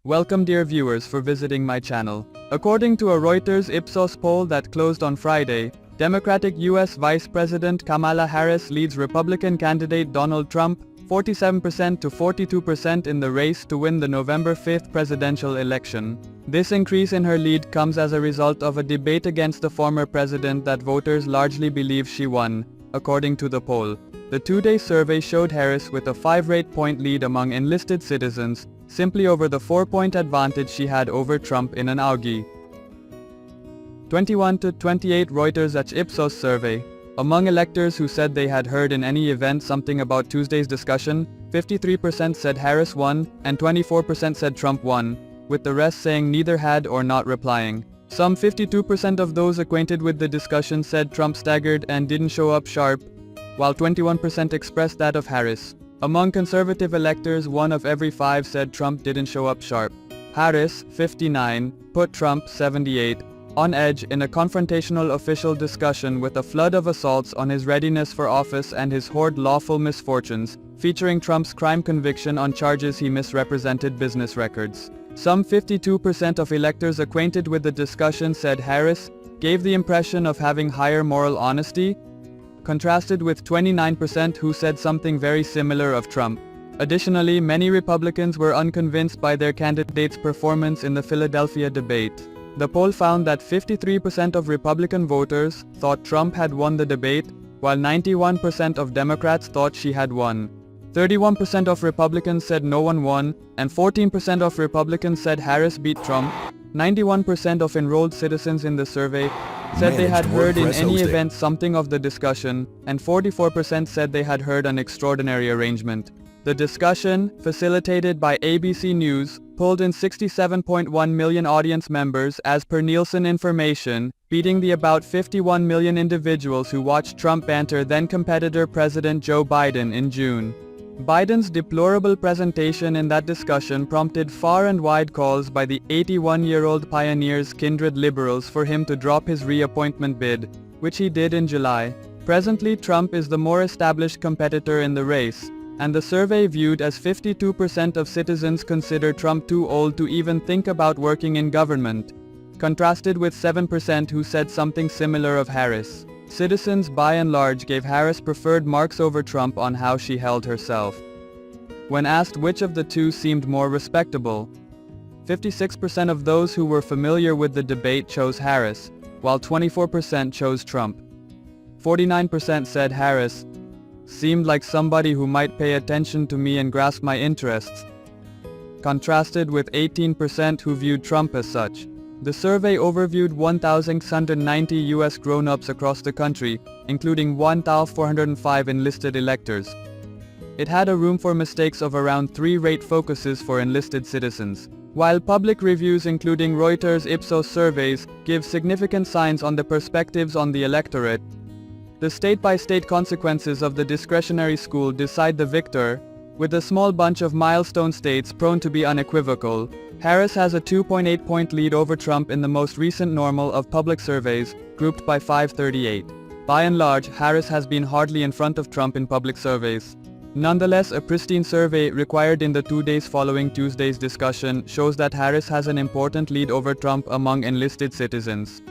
Welcome dear viewers for visiting my channel. According to a Reuters Ipsos poll that closed on Friday, Democratic U.S. Vice President Kamala Harris leads Republican candidate Donald Trump 47% to 42% in the race to win the November 5 presidential election. This increase in her lead comes as a result of a debate against the former president that voters largely believe she won, according to the poll. The two-day survey showed Harris with a 5-rate-point lead among enlisted citizens, simply over the 4-point advantage she had over Trump in an AUGI 21 to 28 Reuters Ipsos survey. Among electors who said they had heard in any event something about Tuesday's discussion, 53% said Harris won, and 24% said Trump won, with the rest saying neither had or not replying. Some 52% of those acquainted with the discussion said Trump staggered and didn't show up sharp, while 21% expressed that of Harris. Among conservative electors, 1 of every 5 said Trump didn't show up sharp. Harris, 59, put Trump, 78, on edge in a confrontational official discussion with a flood of assaults on his readiness for office and his hoard lawful misfortunes, featuring Trump's crime conviction on charges he misrepresented business records. Some 52% of electors acquainted with the discussion said Harris gave the impression of having higher moral honesty, contrasted with 29% who said something very similar of Trump. Additionally, many Republicans were unconvinced by their candidate's performance in the Philadelphia debate. The poll found that 53% of Republican voters thought Trump had won the debate, while 91% of Democrats thought she had won. 31% of Republicans said no one won, and 14% of Republicans said Harris beat Trump. 91% of enrolled citizens in the survey said they had heard in any event something of the discussion, and 44% said they had heard an extraordinary arrangement. The discussion, facilitated by ABC News, pulled in 67.1 million audience members as per Nielsen information, beating the about 51 million individuals who watched Trump banter then-competitor President Joe Biden in June. Biden's deplorable presentation in that discussion prompted far and wide calls by the 81-year-old pioneer's kindred liberals for him to drop his reappointment bid, which he did in July. Presently, Trump is the more established competitor in the race, and the survey viewed as 52% of citizens consider Trump too old to even think about working in government, contrasted with 7% who said something similar of Harris. Citizens by and large gave Harris preferred marks over Trump on how she held herself. When asked which of the two seemed more respectable, 56% of those who were familiar with the debate chose Harris, while 24% chose Trump. 49% said Harris seemed like somebody who might pay attention to me and grasp my interests, contrasted with 18% who viewed Trump as such. The survey overviewed 1,690 U.S. grown-ups across the country, including 1,405 enlisted electors. It had a room for mistakes of around 3-rate focuses for enlisted citizens. While public reviews including Reuters Ipsos surveys give significant signs on the perspectives on the electorate, the state-by-state consequences of the discretionary school decide the victor, with a small bunch of milestone states prone to be unequivocal. Harris has a 2.8-point lead over Trump in the most recent normal of public surveys, grouped by 538. By and large, Harris has been hardly in front of Trump in public surveys. Nonetheless, a pristine survey required in the 2 days following Tuesday's discussion shows that Harris has an important lead over Trump among enlisted citizens.